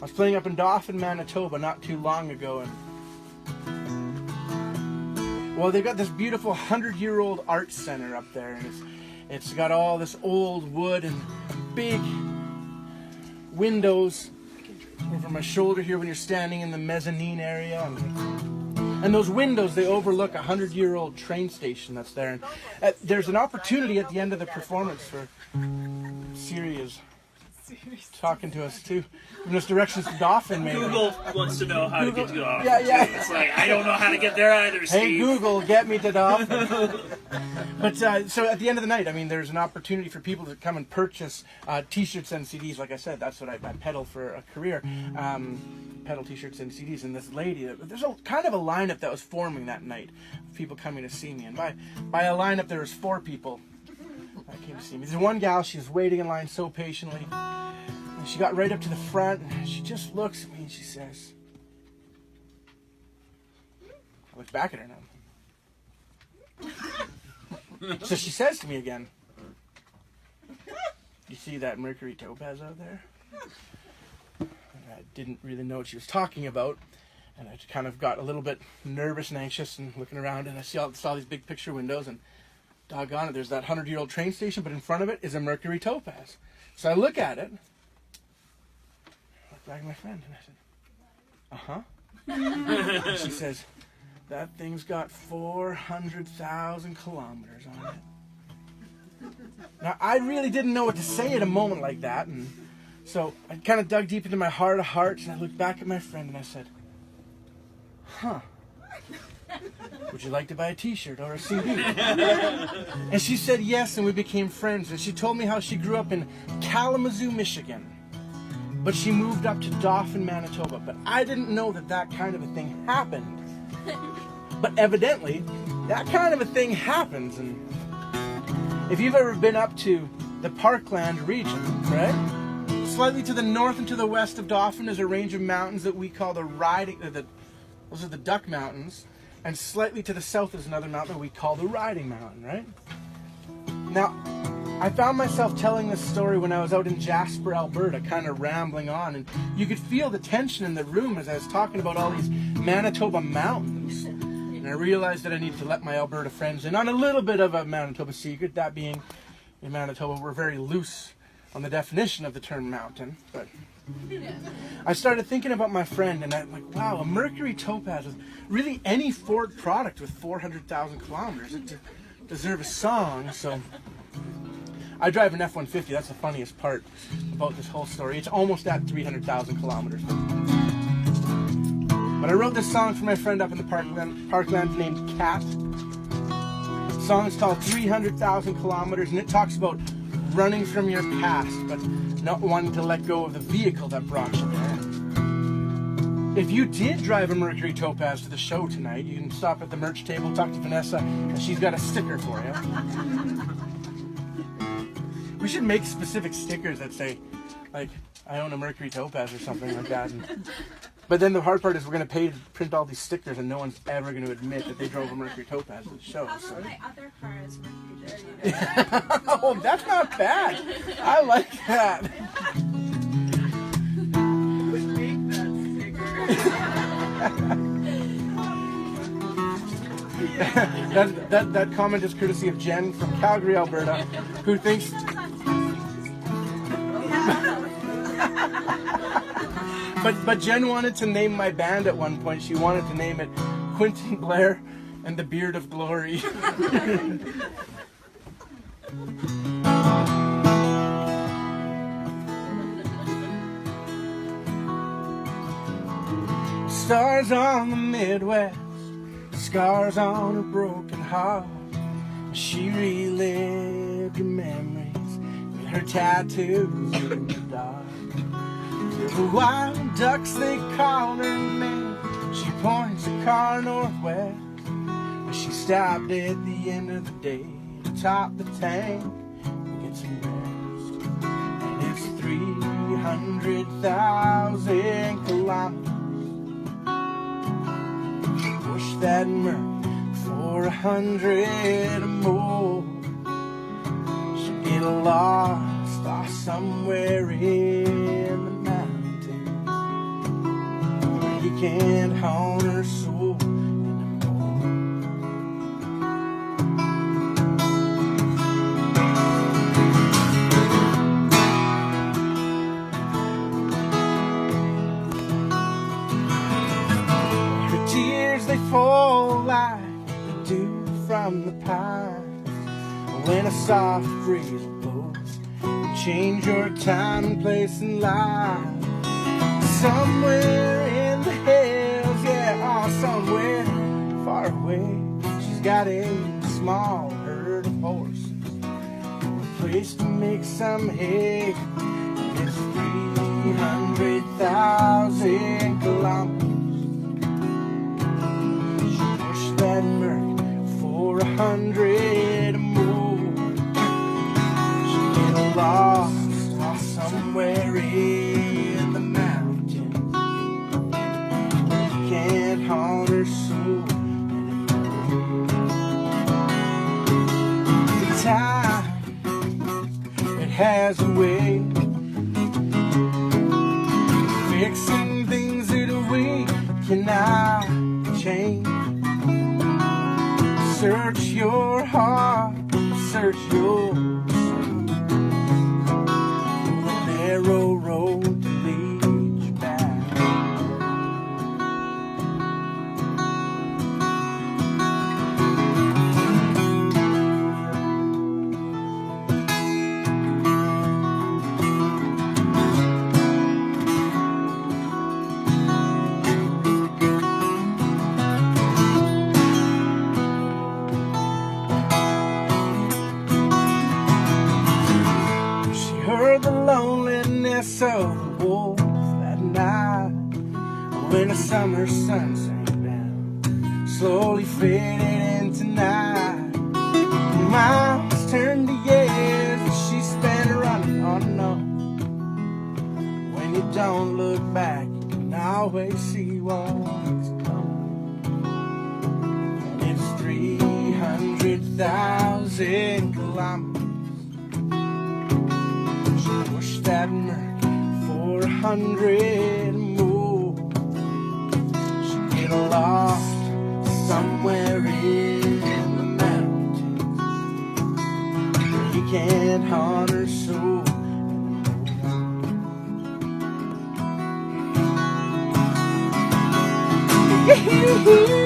I was playing up in Dauphin, Manitoba not too long ago, and well, they've got this beautiful 100-year-old art center up there, and it's got all this old wood and big windows over my shoulder here when you're standing in the mezzanine area, and those windows, they overlook a 100-year-old train station that's there. And there's an opportunity at the end of the performance for Sirius talking to us too, giving us directions to Dauphin. Maybe Google wants to know how to get to Dauphin. Yeah. It's like, I don't know how to get there either, Steve. Hey Google, get me to Dauphin. But so at the end of the night, I mean, there's an opportunity for people to come and purchase T-shirts and CDs. Like I said, that's what I peddle for a career. Pedal T-shirts and CDs. And this lady, there's a kind of a lineup that was forming that night, of people coming to see me. And by a lineup, there was 4 people that came to see me. There's one gal, she was waiting in line so patiently. And she got right up to the front, and she just looks at me and she says, I look back at her now. So she says to me again, you see that Mercury Topaz out there? And I didn't really know what she was talking about, and I kind of got a little bit nervous and anxious and looking around, and I saw these big picture windows, and doggone it, there's that 100-year-old train station, but in front of it is a Mercury Topaz. So I look at it, I look back at my friend, and I said, and she says, that thing's got 400,000 kilometers on it. Now, I really didn't know what to say at a moment like that, and so I kind of dug deep into my heart of hearts, and I looked back at my friend, and I said, huh, would you like to buy a T-shirt or a CD? And she said yes, and we became friends, and she told me how she grew up in Kalamazoo, Michigan, but she moved up to Dauphin, Manitoba, but I didn't know that kind of a thing happened. But evidently, that kind of a thing happens. And if you've ever been up to the Parkland region, right? Slightly to the north and to the west of Dauphin is a range of mountains that we call those are the Duck Mountains. And slightly to the south is another mountain that we call the Riding Mountain, right? Now, I found myself telling this story when I was out in Jasper, Alberta, kind of rambling on, and you could feel the tension in the room as I was talking about all these Manitoba mountains. And I realized that I needed to let my Alberta friends in on a little bit of a Manitoba secret, that being in Manitoba we're very loose on the definition of the term mountain. But I started thinking about my friend, and I'm like, wow, a Mercury Topaz is really any Ford product with 400,000 kilometers. It deserves a song, so I drive an F-150. That's the funniest part about this whole story. It's almost at 300,000 kilometers. But I wrote this song for my friend up in the Parkland named Kat. The song is called 300,000 Kilometers, and it talks about running from your past, but not wanting to let go of the vehicle that brought you there. If you did drive a Mercury Topaz to the show tonight, you can stop at the merch table, talk to Vanessa, and she's got a sticker for you. We should make specific stickers that say, like, I own a Mercury Topaz or something like that. But then the hard part is we're going to pay to print all these stickers, and no one's ever going to admit that they drove a Mercury Topaz to the show. How about my other car is Mercury? Oh, that's not bad. I like that. Would make that sticker. that comment is courtesy of Jen from Calgary, Alberta, who thinks... But Jen wanted to name my band at one point. She wanted to name it Quinton Blair and the Beard of Glory. Stars on the Midwest, scars on a broken heart. She relived her memories with her tattoos in the dark. The wild ducks, they call her name. She points the car northwest. She stopped at the end of the day to top the tank and get some rest. And it's 300,000 kilometers. Push that Merc for 100 or more. She'll get lost somewhere in the mountains. can't haunt her soul anymore. Her tears, they fall like the dew from the pines when a soft breeze blows and change your time and place in life. Somewhere in the hills, yeah, or somewhere far away, she's got a small herd of horses, a place to make some hay. And it's 300,000 kilometers. She pushed that Merc for 100 more. She get lost while somewhere in the mountains. Can't haunt her soul anymore. The time, it has a way fixing things that we cannot change. Search your heart, search your soul. The narrow road to lead you back. Heard the loneliness of the wolf that night when the summer sun sank down, slowly faded into night. Miles turned to years that she spent running on and on. When you don't look back, you can always see what's coming. And it's 300,000 kilometers. Push that Merc for 100 more. She get lost somewhere in the mountains. You can't haunt her soul anymore.